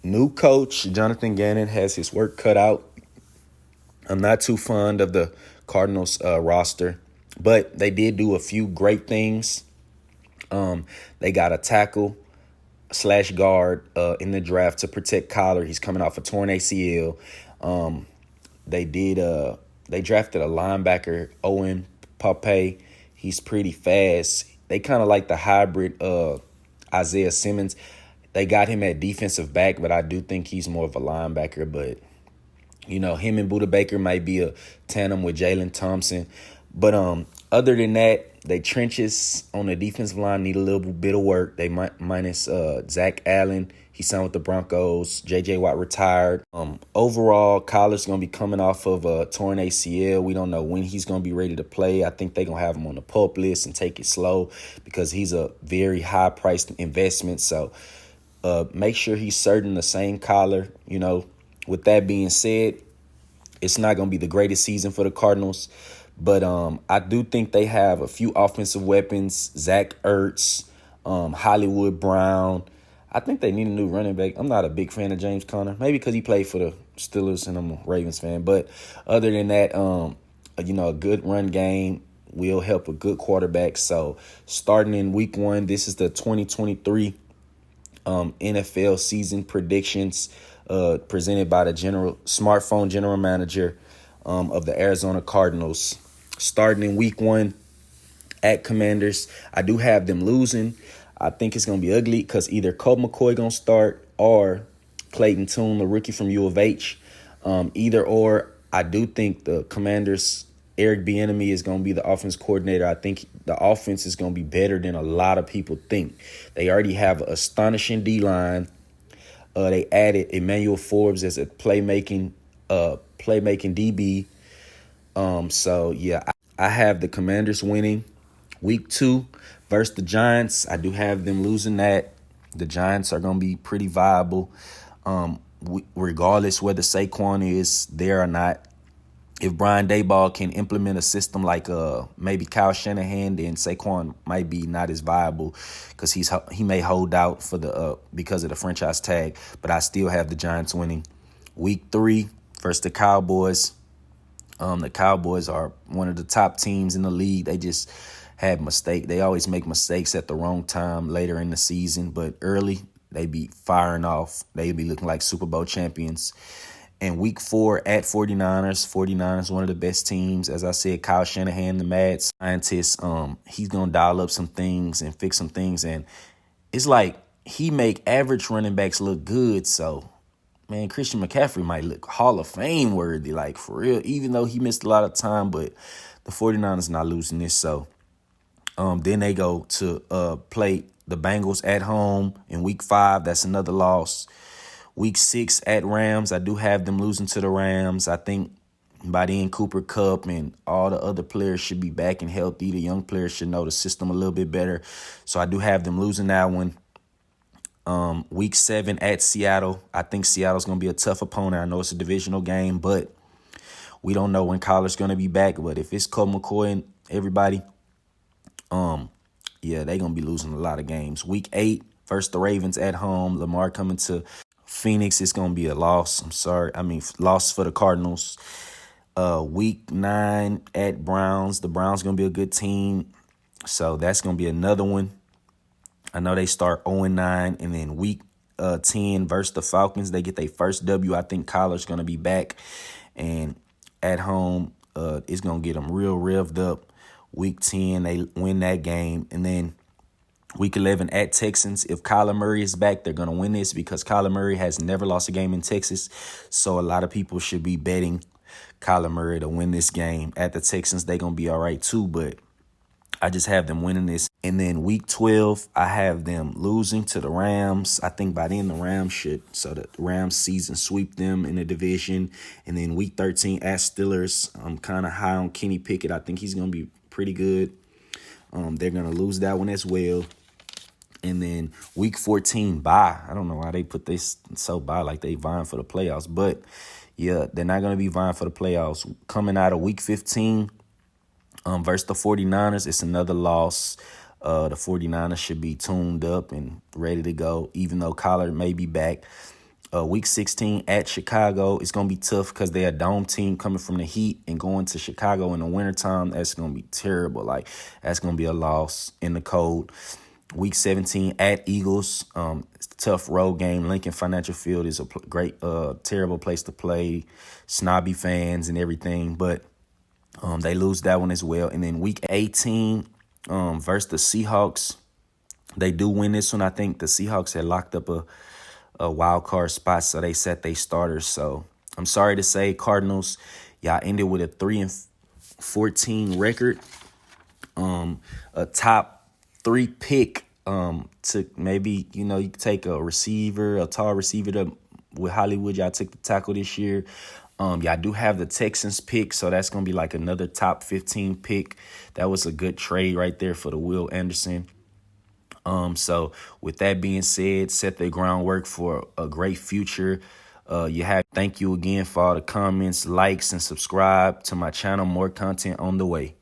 New coach, Jonathan Gannon, has his work cut out. I'm not too fond of the Cardinals roster, but they did do a few great things. They got a tackle slash guard in the draft to protect Kyler. He's coming off a torn ACL. Um, they drafted a linebacker, Owen Pape. He's pretty fast. They kind of like the hybrid Isaiah Simmons. They got him at defensive back, but I do think he's more of a linebacker. But him and Buda Baker might be a tandem with Jalen Thompson. But other than that, they trenches on the defensive line need a little bit of work. They minus Zach Allen. He signed with the Broncos. J.J. Watt retired. Overall, Kyler's going to be coming off of a torn ACL. We don't know when he's going to be ready to play. I think they're going to have him on the PUP list and take it slow because he's a very high-priced investment. So make sure he's certain the same Kyler. With that being said, it's not going to be the greatest season for the Cardinals. But I do think they have a few offensive weapons. Zach Ertz, Hollywood Brown. I think they need a new running back. I'm not a big fan of James Conner. Maybe because he played for the Steelers and I'm a Ravens fan. But other than that, a good run game will help a good quarterback. So starting in week 1, this is the 2023 NFL season predictions presented by the smartphone general manager of the Arizona Cardinals. Starting in week 1 at Commanders, I do have them losing. I think it's going to be ugly because either Colt McCoy going to start or Clayton Tune, the rookie from U of H. Either or, I do think the Commanders, Eric Bieniemy is going to be the offense coordinator. I think the offense is going to be better than a lot of people think. They already have an astonishing D-line. They added Emmanuel Forbes as a playmaking DB. I have the Commanders winning week 2 versus the Giants. I do have them losing that. The Giants are going to be pretty viable, regardless whether Saquon is there or not. If Brian Daboll can implement a system like maybe Kyle Shanahan, then Saquon might be not as viable because he may hold out for because of the franchise tag. But I still have the Giants winning week 3 versus the Cowboys. The Cowboys are one of the top teams in the league. They just had mistakes. They always make mistakes at the wrong time later in the season, but early they be firing off. They be looking like Super Bowl champions. And week 4 at 49ers. 49ers, one of the best teams. As I said, Kyle Shanahan, the mad scientist, he's going to dial up some things and fix some things. And it's like he make average running backs look good. So, man, Christian McCaffrey might look Hall of Fame worthy, like for real, even though he missed a lot of time. But the 49ers not losing this. So then they go to play the Bengals at home in week 5. That's another loss. Week 6 at Rams, I do have them losing to the Rams. I think by then Cooper Kupp and all the other players should be back and healthy. The young players should know the system a little bit better. So I do have them losing that one. Week 7 at Seattle. I think Seattle's going to be a tough opponent. I know it's a divisional game, but we don't know when Kyler's going to be back. But if it's Colt McCoy and everybody, they're going to be losing a lot of games. Week 8 versus the Ravens at home. Lamar coming to Phoenix is going to be a loss. Loss for the Cardinals. Week 9 at Browns. The Browns going to be a good team. So that's going to be another one. I know they start 0-9. And then week 10 versus the Falcons, they get their first W. I think Kyler's going to be back. And at home, it's going to get them real revved up. Week 10, they win that game. And then Week 11 at Texans. If Kyler Murray is back, they're going to win this because Kyler Murray has never lost a game in Texas. So a lot of people should be betting Kyler Murray to win this game. At the Texans, they're going to be all right too, but I just have them winning this. And then week 12, I have them losing to the Rams. I think by then the Rams so the Rams season sweep them in the division. And then week 13 at Steelers. I'm kind of high on Kenny Pickett. I think he's going to be pretty good. They're going to lose that one as well. And then week 14, bye. I don't know why they put this so bye like they vying for the playoffs. But, yeah, they're not going to be vying for the playoffs. Coming out of week 15 versus the 49ers, it's another loss. The 49ers should be tuned up and ready to go, even though Kyler may be back. Week 16 at Chicago. It's going to be tough because they're a dome team coming from the heat and going to Chicago in the wintertime. That's going to be terrible. Like, that's going to be a loss in the cold. Week 17 at Eagles. It's a tough road game. Lincoln Financial Field is a great, terrible place to play. Snobby fans and everything. But they lose that one as well. And then week 18 versus the Seahawks. They do win this one. I think the Seahawks had locked up a wild card spot, so they set their starters. So I'm sorry to say, Cardinals, y'all ended with a 3-14 record. A top 3 pick. To maybe, you could take a receiver, a tall receiver with Hollywood. Y'all took the tackle this year. Y'all do have the Texans pick, so that's gonna be like another top 15 pick. That was a good trade right there for the Will Anderson. So with that being said, set the groundwork for a great future. Thank you again for all the comments, likes, and subscribe to my channel. More content on the way.